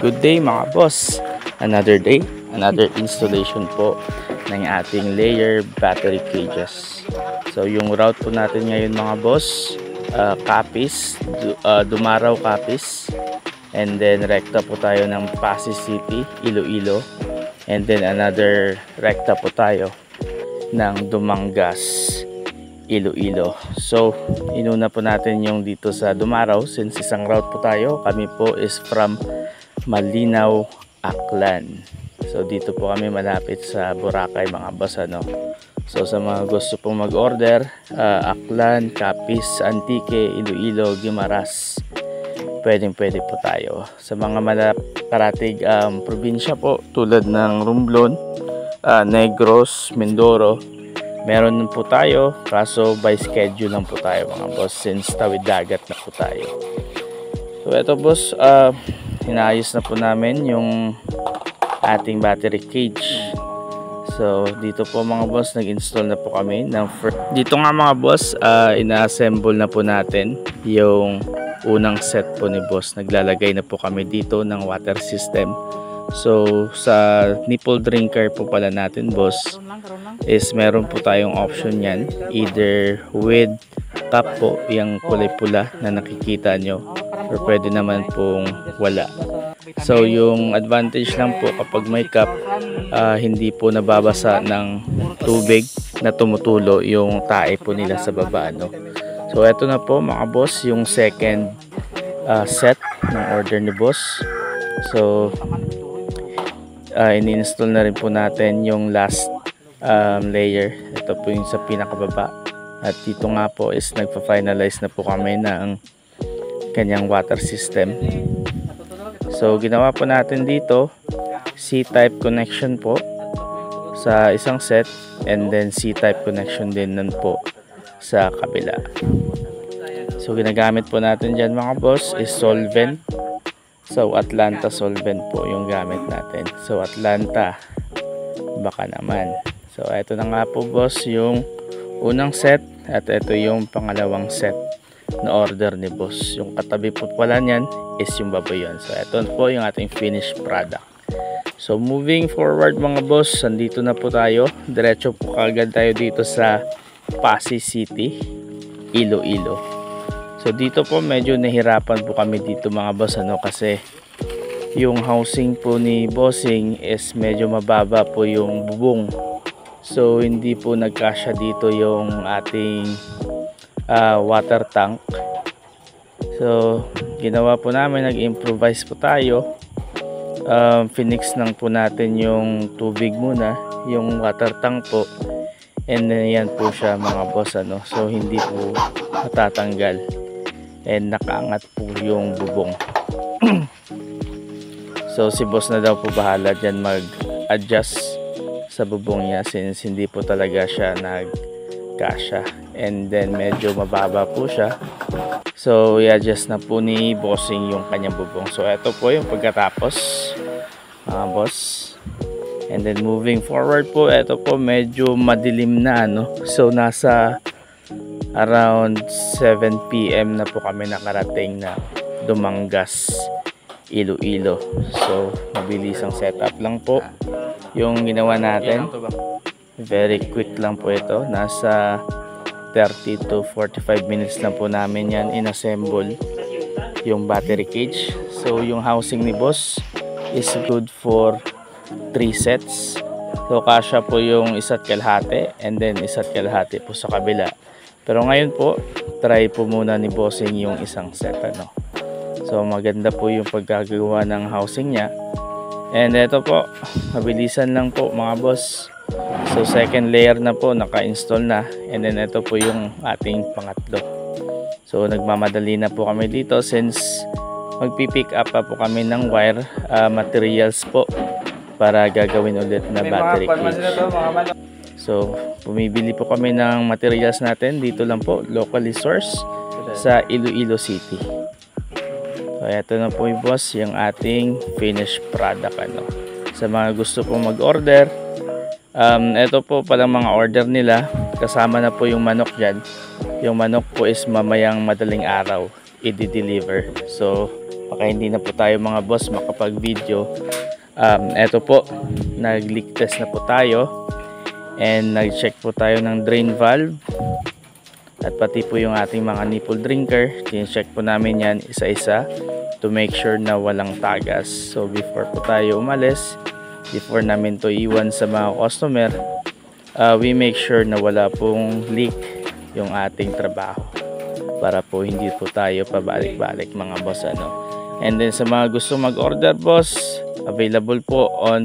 Good day mga boss. Another day, another installation po ng ating layer battery cages. So yung route po natin ngayon mga boss, Capiz, Dumaraw Capiz, and then rekta po tayo ng Pasig City, Iloilo, and then another rekta po tayo ng Dumangas, Iloilo. So inuna po natin yung dito sa Dumaraw since isang route po tayo. Kami po is from Malinaw, Aklan. So dito po kami malapit sa Boracay mga boss, ano. So sa mga gusto pong mag-order, Aklan, Capiz, Antique, Iloilo, Guimaras, pwede po tayo. Sa mga malaparating probinsya po tulad ng Romblon, Negros, Mindoro, meron po tayo, kaso by schedule lang po tayo mga boss since tawid dagat na po tayo. So ito boss, inaayos na po namin yung ating battery cage. So dito po mga boss, nag-install na po kami ng dito nga mga boss, ina-assemble na po natin yung unang set po ni boss. Naglalagay na po kami dito ng water system. So sa nipple drinker po pala natin boss is meron po tayong option yan, either with cup po, yung kulay pula na nakikita nyo, or pwede naman pong wala. So yung advantage lang po kapag may cup, hindi po nababasa ng tubig na tumutulo yung tae po nila sa baba, no? So eto na po mga boss yung second set ng order ni boss. So in-install na rin po natin yung last layer. Ito po yung sa pinakababa, at dito nga po is nagpa-finalize na po kami ng kanyang water system. So ginawa po natin dito C-type connection po sa isang set, and then C-type connection din nun po sa kabila. So ginagamit po natin dyan mga boss is solvent. So Atlanta solvent po yung gamit natin. So Atlanta, baka naman. So ito na nga po boss yung unang set, at ito yung pangalawang set na order ni boss. Yung katabi po pala niyan is yung baboy yun. So ito po yung ating finished product. So moving forward mga boss, andito na po tayo. Diretso po kagad tayo dito sa Pasig City, Iloilo. So dito po medyo nahirapan po kami dito mga boss, ano, kasi yung housing po ni bossing is medyo mababa po yung bubong. So hindi po nagkasya dito yung ating water tank. So ginawa po namin, nag-improvise po tayo. Finix lang po natin yung tubig muna, yung water tank po, and then yan po siya mga boss, ano. So hindi po matatanggal, and nakaangat po yung bubong. So si boss na daw po bahala dyan mag-adjust sa bubong niya since hindi po talaga siya nagkasya, and then medyo mababa po siya. So i-adjust na po ni bossing yung kanyang bubong. So ito po yung pagkatapos mga boss. And then moving forward po, ito po medyo madilim na, no? So nasa around 7 PM na po kami nakarating na Dumangas, Iloilo. So mabilis ang setup lang po yung ginawa natin. Very quick lang po ito. Nasa 30 to 45 minutes lang po namin yan inassemble yung battery cage. So yung housing ni boss is good for 3 sets. So kasya po yung isa't kalahati, and then isa't kalahati po sa kabila. Pero ngayon po, try po muna ni bossing yung isang set, ano. So maganda po yung pagkagawa ng housing niya. And ito po, mabilisan lang po mga boss. So second layer na po, naka-install na. And then ito po yung ating pangatlo. So nagmamadali na po kami dito since magpipick up pa po kami ng wire materials po para gagawin ulit na battery cage. So bumibili po kami ng materials natin dito lang po, locally sourced sa Iloilo City. So ito na po yung boss, yung ating finished product, ano. Sa mga gusto pong mag-order, ito po palang mga order nila, kasama na po yung manok dyan. Yung manok po is mamayang madaling araw i-deliver. So baka hindi na po tayo mga boss makapag video. Eto po, nag leak test na po tayo and nag check po tayo ng drain valve at pati po yung ating mga nipple drinker. Check po namin yan isa-isa to make sure na walang tagas. So before po tayo umalis, before namin to iwan sa mga customer, we make sure na wala pong leak yung ating trabaho para po hindi po tayo pabalik-balik mga boss. And then sa mga gusto mag-order boss, available po on